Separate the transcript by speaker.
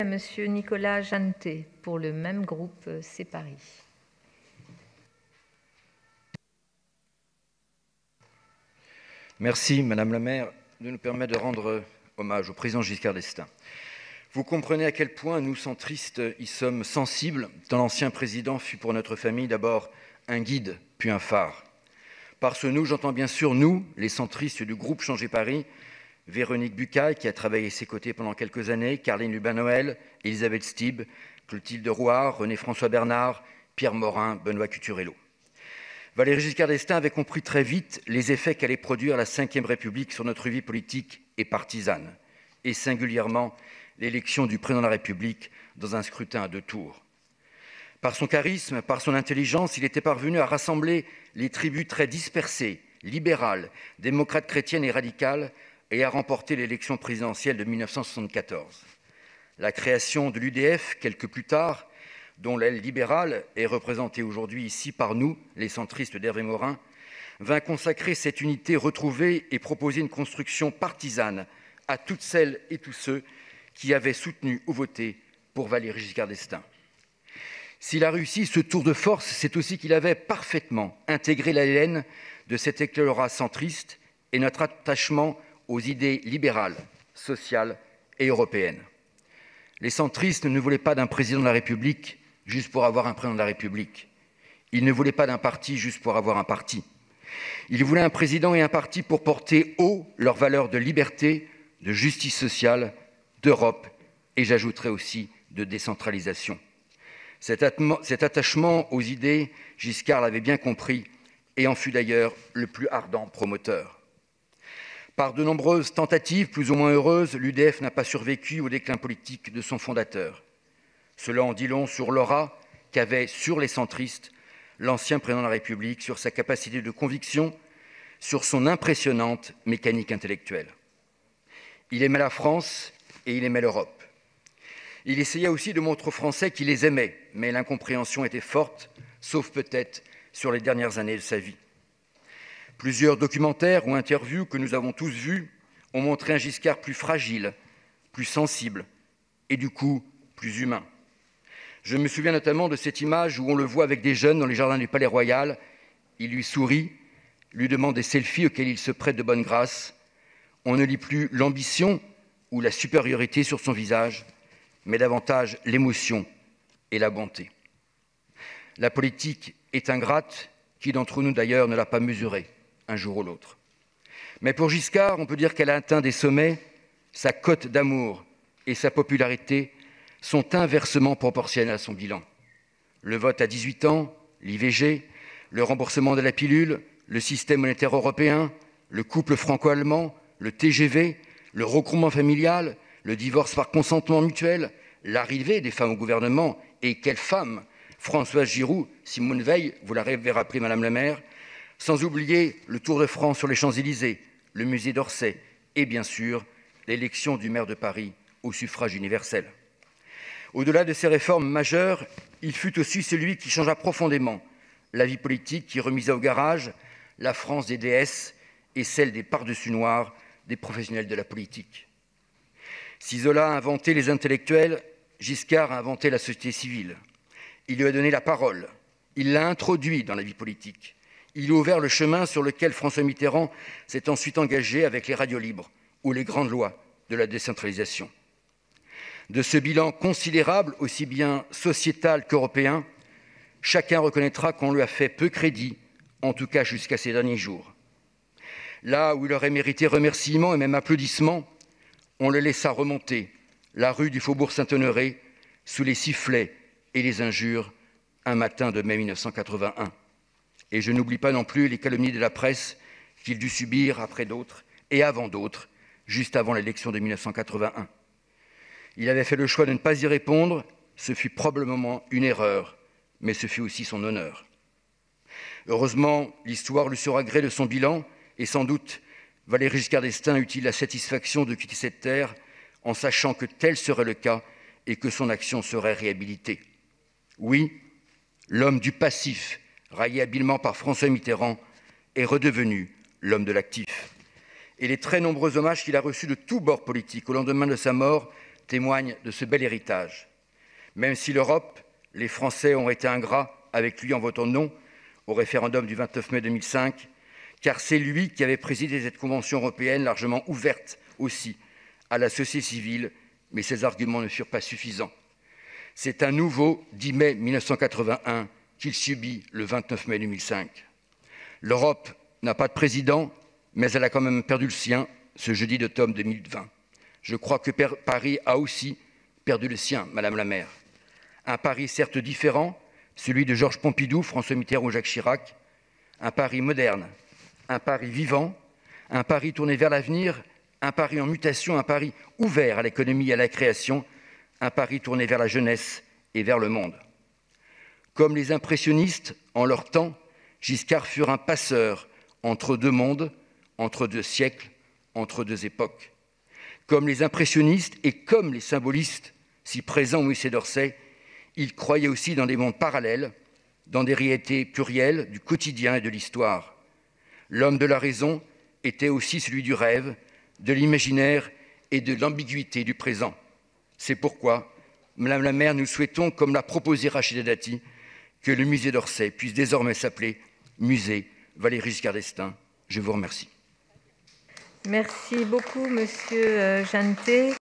Speaker 1: Monsieur Nicolas Jeannetet pour le même groupe C'est Paris.
Speaker 2: Merci, Madame la maire, de nous permettre de rendre hommage au président Giscard d'Estaing. Vous comprenez à quel point nous, centristes, y sommes sensibles, tant l'ancien président fut pour notre famille d'abord un guide, puis un phare. Par ce « nous », j'entends bien sûr nous, les centristes du groupe Changer Paris, Véronique Bucaille, qui a travaillé à ses côtés pendant quelques années, Carline Lubin-Noël, Elisabeth Stib, Clotilde Rouard, René-François Bernard, Pierre Morin, Benoît Cuturello. Valéry Giscard d'Estaing avait compris très vite les effets qu'allait produire la Ve République sur notre vie politique et partisane, et singulièrement l'élection du président de la République dans un scrutin à 2 tours. Par son charisme, par son intelligence, il était parvenu à rassembler les tribus très dispersées, libérales, démocrates chrétiennes et radicales, et à remporter l'élection présidentielle de 1974. La création de l'UDF, quelques plus tard, dont l'aile libérale est représentée aujourd'hui ici par nous, les centristes d'Hervé Morin, vint consacrer cette unité retrouvée et proposer une construction partisane à toutes celles et tous ceux qui avaient soutenu ou voté pour Valéry Giscard d'Estaing. S'il a réussi ce tour de force, c'est aussi qu'il avait parfaitement intégré l'ADN de cet électorat centriste et notre attachement aux idées libérales, sociales et européennes. Les centristes ne voulaient pas d'un président de la République juste pour avoir un président de la République. Ils ne voulaient pas d'un parti juste pour avoir un parti. Ils voulaient un président et un parti pour porter haut leurs valeurs de liberté, de justice sociale, d'Europe et j'ajouterai aussi de décentralisation. Cet attachement aux idées, Giscard l'avait bien compris et en fut d'ailleurs le plus ardent promoteur. Par de nombreuses tentatives, plus ou moins heureuses, l'UDF n'a pas survécu au déclin politique de son fondateur. Cela en dit long sur l'aura qu'avait sur les centristes l'ancien président de la République, sur sa capacité de conviction, sur son impressionnante mécanique intellectuelle. Il aimait la France et il aimait l'Europe. Il essayait aussi de montrer aux Français qu'il les aimait, mais l'incompréhension était forte, sauf peut-être sur les dernières années de sa vie. Plusieurs documentaires ou interviews que nous avons tous vus ont montré un Giscard plus fragile, plus sensible et du coup plus humain. Je me souviens notamment de cette image où on le voit avec des jeunes dans les jardins du Palais Royal. Il lui sourit, lui demande des selfies auxquels il se prête de bonne grâce. On ne lit plus l'ambition ou la supériorité sur son visage, mais davantage l'émotion et la bonté. La politique est ingrate, qui d'entre nous d'ailleurs ne l'a pas mesurée un jour ou l'autre. Mais pour Giscard, on peut dire qu'elle a atteint des sommets, sa cote d'amour et sa popularité sont inversement proportionnelles à son bilan. Le vote à 18 ans, l'IVG, le remboursement de la pilule, le système monétaire européen, le couple franco-allemand, le TGV, le regroupement familial, le divorce par consentement mutuel, l'arrivée des femmes au gouvernement, et quelles femmes, Françoise Giroud, Simone Veil, vous l'avez rappelé Madame la maire, sans oublier le Tour de France sur les Champs-Élysées, le musée d'Orsay et bien sûr l'élection du maire de Paris au suffrage universel. Au-delà de ces réformes majeures, il fut aussi celui qui changea profondément la vie politique, qui remisa au garage la France des déesses et celle des par-dessus noirs des professionnels de la politique. Si Zola a inventé les intellectuels, Giscard a inventé la société civile. Il lui a donné la parole, il l'a introduit dans la vie politique. Il a ouvert le chemin sur lequel François Mitterrand s'est ensuite engagé avec les radios libres ou les grandes lois de la décentralisation. De ce bilan considérable, aussi bien sociétal qu'européen, chacun reconnaîtra qu'on lui a fait peu crédit, en tout cas jusqu'à ces derniers jours. Là où il aurait mérité remerciements et même applaudissements, on le laissa remonter la rue du Faubourg Saint-Honoré sous les sifflets et les injures un matin de mai 1981. Et je n'oublie pas non plus les calomnies de la presse qu'il dut subir après d'autres et avant d'autres, juste avant l'élection de 1981. Il avait fait le choix de ne pas y répondre, ce fut probablement une erreur, mais ce fut aussi son honneur. Heureusement, l'histoire lui sera gré de son bilan, et sans doute Valéry Giscard d'Estaing eut-il la satisfaction de quitter cette terre en sachant que tel serait le cas et que son action serait réhabilitée. Oui, l'homme du passif, raillé habilement par François Mitterrand, est redevenu l'homme de l'actif. Et les très nombreux hommages qu'il a reçus de tous bords politiques au lendemain de sa mort témoigne de ce bel héritage. Même si l'Europe, les Français ont été ingrats avec lui en votant non au référendum du 29 mai 2005, car c'est lui qui avait présidé cette convention européenne largement ouverte aussi à la société civile, mais ses arguments ne furent pas suffisants. C'est un nouveau 10 mai 1981 qu'il subit le 29 mai 2005. L'Europe n'a pas de président, mais elle a quand même perdu le sien ce jeudi d'automne 2020. Je crois que Paris a aussi perdu le sien, Madame la maire. Un Paris certes différent, celui de Georges Pompidou, François Mitterrand ou Jacques Chirac, un Paris moderne, un Paris vivant, un Paris tourné vers l'avenir, un Paris en mutation, un Paris ouvert à l'économie et à la création, un Paris tourné vers la jeunesse et vers le monde. Comme les impressionnistes, en leur temps, Giscard fut un passeur entre deux mondes, entre deux siècles, entre deux époques. Comme les impressionnistes et comme les symbolistes, si présents au musée d'Orsay, il croyait aussi dans des mondes parallèles, dans des réalités plurielles du quotidien et de l'histoire. L'homme de la raison était aussi celui du rêve, de l'imaginaire et de l'ambiguïté du présent. C'est pourquoi, Madame la maire, nous souhaitons, comme l'a proposé Rachida Dati, que le musée d'Orsay puisse désormais s'appeler Musée Valéry Giscard d'Estaing. Je vous remercie.
Speaker 1: Merci beaucoup, Monsieur Jeantet.